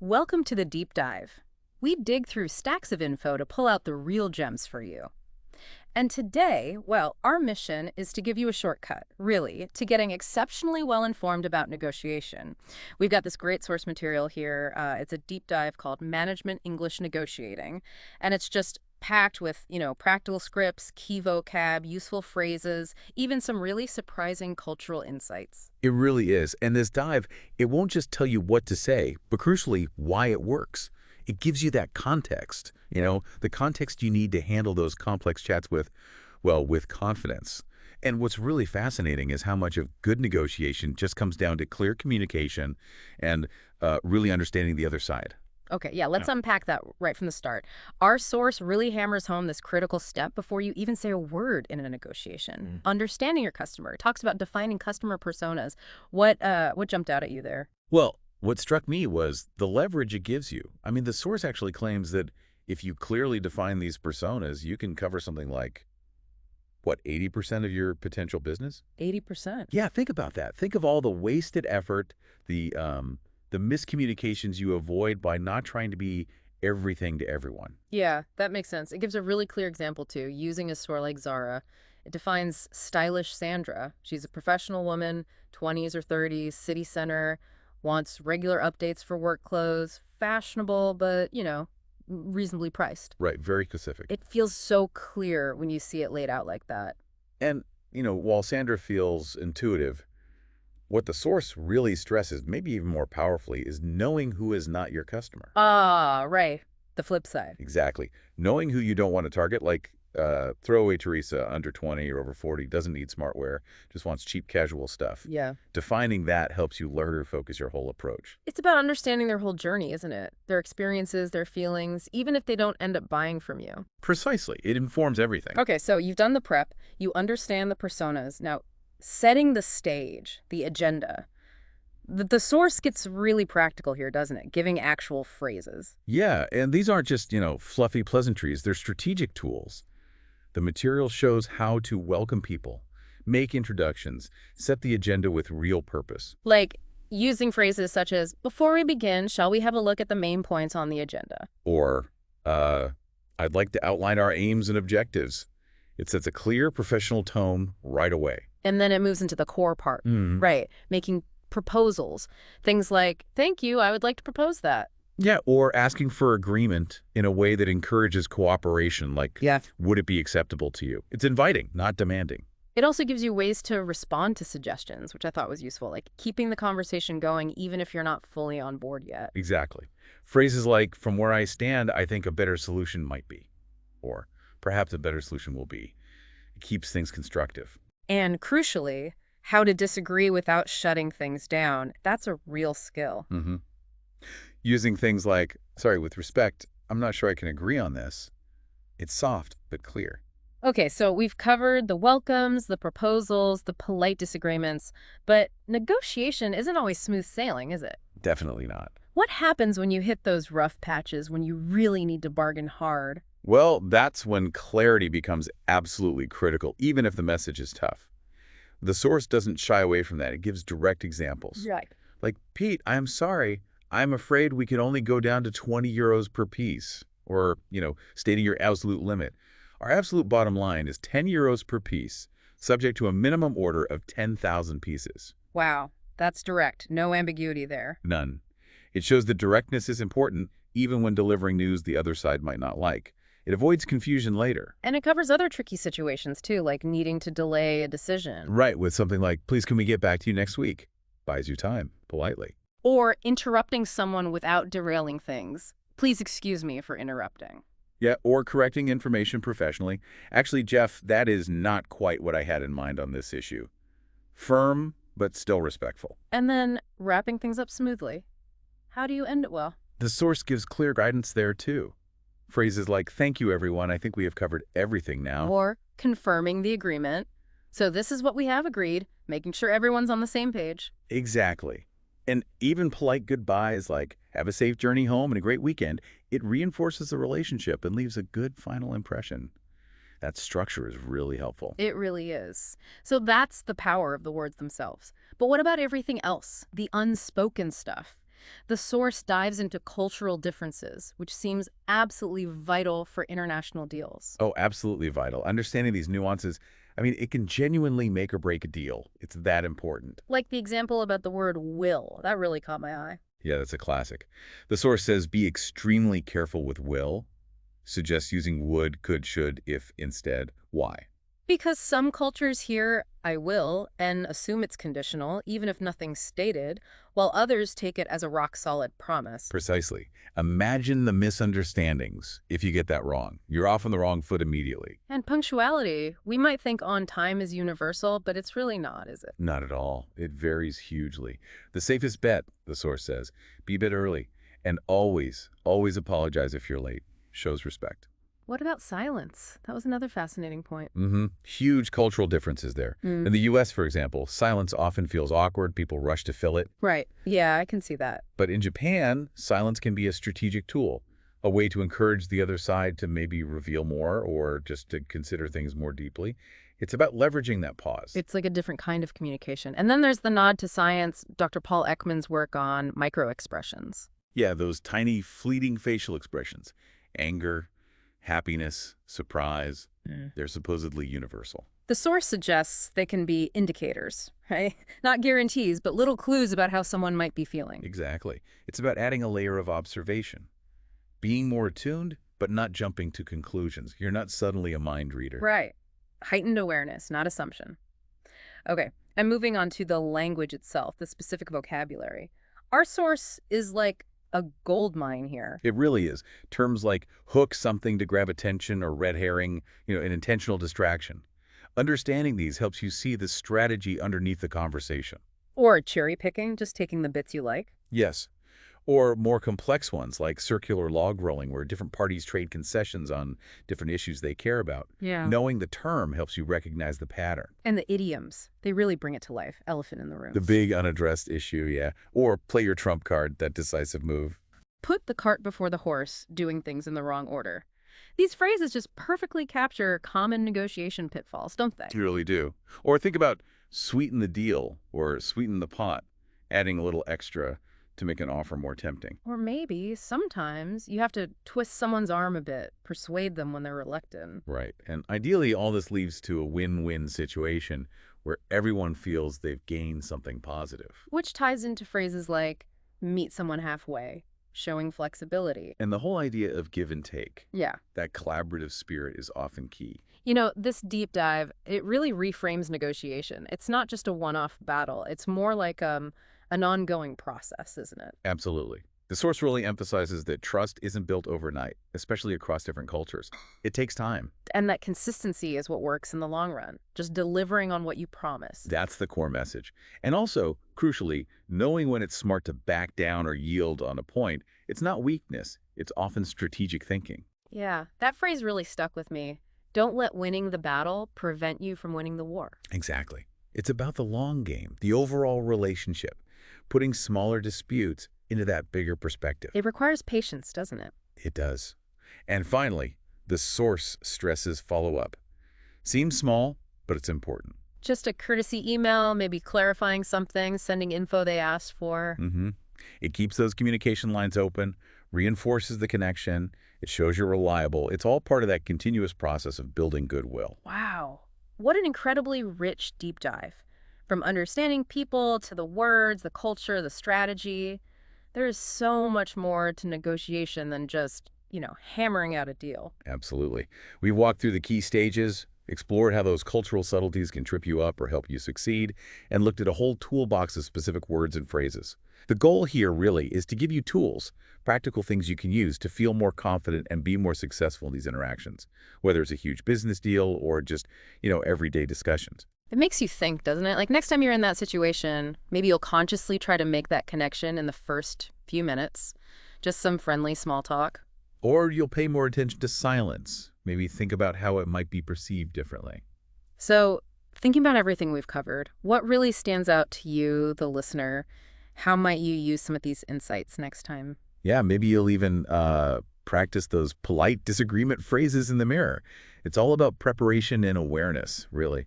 Welcome to the deep dive. We dig through stacks of info to pull out the real gems for you. And today, well, our mission is to give you a shortcut, really, to getting exceptionally well informed about negotiation. We've got this great source material here. It's a deep dive called Management English Negotiating, and it's just packed with, practical scripts, key vocab, useful phrases, even some really surprising cultural insights. It really is. And this dive, it won't just tell you what to say, but crucially, why it works. It gives you that context, the context you need to handle those complex chats with, well, with confidence. And what's really fascinating is how much of good negotiation just comes down to clear communication and really understanding the other side. Okay, yeah, let's Yeah. unpack that right from the start. Our source really hammers home this critical step before you even say a word in a negotiation. Understanding your customer. It talks about defining customer personas. What jumped out at you there? Well, what struck me was the leverage it gives you. I mean, the source actually claims that if you clearly define these personas, you can cover something like, what, 80% of your potential business? 80%. Yeah, think about that. Think of all the wasted effort, the miscommunications you avoid by not trying to be everything to everyone. Yeah, that makes sense. It gives a really clear example too, using a store like Zara. It defines stylish Sandra. She's a professional woman, 20s or 30s, city center, wants regular updates for work clothes, fashionable, but, reasonably priced. Right, very specific. It feels so clear when you see it laid out like that. And, while Sandra feels intuitive, what the source really stresses, maybe even more powerfully, is knowing who is not your customer. Ah, right. The flip side. Exactly. Knowing who you don't want to target, like throwaway Teresa, under 20 or over 40, doesn't need smartwear, just wants cheap casual stuff. Yeah. Defining that helps you learn to focus your whole approach. It's about understanding their whole journey, isn't it? Their experiences, their feelings, even if they don't end up buying from you. Precisely. It informs everything. Okay, so you've done the prep, you understand the personas. Now, setting the stage, the agenda. The source gets really practical here, doesn't it? Giving actual phrases. Yeah, and these aren't just, fluffy pleasantries. They're strategic tools. The material shows how to welcome people, make introductions, set the agenda with real purpose. Like using phrases such as, before we begin, shall we have a look at the main points on the agenda? Or, I'd like to outline our aims and objectives. It sets a clear professional tone right away. And then it moves into the core part, right? Making proposals. Things like, thank you, I would like to propose that. Yeah, or asking for agreement in a way that encourages cooperation, like, Yeah. would it be acceptable to you? It's inviting, not demanding. It also gives you ways to respond to suggestions, which I thought was useful, like keeping the conversation going even if you're not fully on board yet. Exactly. Phrases like, from where I stand, I think a better solution might be. Or, perhaps a better solution will be. It keeps things constructive. And crucially, how to disagree without shutting things down. That's a real skill. hmm Using things like, sorry, with respect, I'm not sure I can agree on this. It's soft, but clear. Okay, so we've covered the welcomes, the proposals, the polite disagreements, but negotiation isn't always smooth sailing, is it? Definitely not. What happens when you hit those rough patches, when you really need to bargain hard? Well, that's when clarity becomes absolutely critical, even if the message is tough. The source doesn't shy away from that. It gives direct examples. Right. Like, Pete, I'm sorry. I'm afraid we can only go down to 20 euros per piece. Or, stating your absolute limit. Our absolute bottom line is 10 euros per piece, subject to a minimum order of 10,000 pieces. Wow, that's direct. No ambiguity there. None. It shows that directness is important, even when delivering news the other side might not like. It avoids confusion later. And it covers other tricky situations too, like needing to delay a decision. Right, with something like, please can we get back to you next week? Buys you time, politely. Or interrupting someone without derailing things. Please excuse me for interrupting. Yeah, or correcting information professionally. Actually, Jeff, that is not quite what I had in mind on this issue. Firm, but still respectful. And then wrapping things up smoothly. How do you end it well? The source gives clear guidance there, too. Phrases like, thank you, everyone. I think we have covered everything now. Or confirming the agreement. So this is what we have agreed, making sure everyone's on the same page. Exactly. And even polite goodbyes like, have a safe journey home and a great weekend, it reinforces the relationship and leaves a good final impression. That structure is really helpful. It really is. So that's the power of the words themselves. But what about everything else? The unspoken stuff. The source dives into cultural differences, which seems absolutely vital for international deals. Oh, absolutely vital. Understanding these nuances, I mean, it can genuinely make or break a deal. It's that important. Like the example about the word will. That really caught my eye. Yeah, that's a classic. The source says be extremely careful with will, suggests using would, could, should, if instead. Why? Because some cultures hear "I will" and assume it's conditional, even if nothing's stated, while others take it as a rock-solid promise. Precisely. Imagine the misunderstandings if you get that wrong. You're off on the wrong foot immediately. And punctuality, we might think on time is universal, but it's really not, is it? Not at all. It varies hugely. The safest bet, the source says, be a bit early. And always, always apologize if you're late. Shows respect. What about silence? That was another fascinating point. Huge cultural differences there. In the U.S., for example, silence often feels awkward. People rush to fill it. Right. Yeah, I can see that. But in Japan, silence can be a strategic tool, a way to encourage the other side to maybe reveal more or just to consider things more deeply. It's about leveraging that pause. It's like a different kind of communication. And then there's the nod to science, Dr. Paul Ekman's work on microexpressions. Yeah, those tiny, fleeting facial expressions. Anger, happiness, surprise, they're supposedly universal. The source suggests they can be indicators, right? Not guarantees, but little clues about how someone might be feeling. Exactly. It's about adding a layer of observation. Being more attuned, but not jumping to conclusions. You're not suddenly a mind reader. Right. Heightened awareness, not assumption. Okay, and moving on to the language itself, the specific vocabulary. Our source is like a gold mine here. It really is. Terms like hook something to grab attention or red herring, an intentional distraction. Understanding these helps you see the strategy underneath the conversation. Or cherry picking, just taking the bits you like. Yes. Or more complex ones like circular log rolling, where different parties trade concessions on different issues they care about. Yeah. Knowing the term helps you recognize the pattern. And the idioms, they really bring it to life. Elephant in the room. The big unaddressed issue, yeah. Or play your trump card, that decisive move. Put the cart before the horse, doing things in the wrong order. These phrases just perfectly capture common negotiation pitfalls, don't they? You really do. Or think about sweeten the deal or sweeten the pot, adding a little extra to make an offer more tempting. Or maybe sometimes you have to twist someone's arm a bit, persuade them when they're reluctant. Right. And ideally, all this leads to a win-win situation where everyone feels they've gained something positive. Which ties into phrases like meet someone halfway, showing flexibility. And the whole idea of give and take, Yeah. that collaborative spirit is often key. You know, this deep dive, it really reframes negotiation. It's not just a one-off battle. It's more like an ongoing process, isn't it? Absolutely. The source really emphasizes that trust isn't built overnight, especially across different cultures. It takes time. And that consistency is what works in the long run, just delivering on what you promise. That's the core message. And also, crucially, knowing when it's smart to back down or yield on a point, it's not weakness. It's often strategic thinking. Yeah, that phrase really stuck with me. Don't let winning the battle prevent you from winning the war. Exactly. It's about the long game, the overall relationship, putting smaller disputes into that bigger perspective. It requires patience, doesn't it? It does. And finally, the source stresses follow-up. Seems small, but it's important. Just a courtesy email, maybe clarifying something, sending info they asked for. It keeps those communication lines open, reinforces the connection, it shows you're reliable. It's all part of that continuous process of building goodwill. Wow. What an incredibly rich deep dive. From understanding people to the words, the culture, the strategy. There is so much more to negotiation than just, hammering out a deal. Absolutely. We've walked through the key stages, explored how those cultural subtleties can trip you up or help you succeed, and looked at a whole toolbox of specific words and phrases. The goal here really is to give you tools, practical things you can use to feel more confident and be more successful in these interactions, whether it's a huge business deal or just, everyday discussions. It makes you think, doesn't it? Like next time you're in that situation, maybe you'll consciously try to make that connection in the first few minutes. Just some friendly small talk. Or you'll pay more attention to silence. Maybe think about how it might be perceived differently. So, thinking about everything we've covered, what really stands out to you, the listener? How might you use some of these insights next time? Yeah, maybe you'll even practice those polite disagreement phrases in the mirror. It's all about preparation and awareness, really.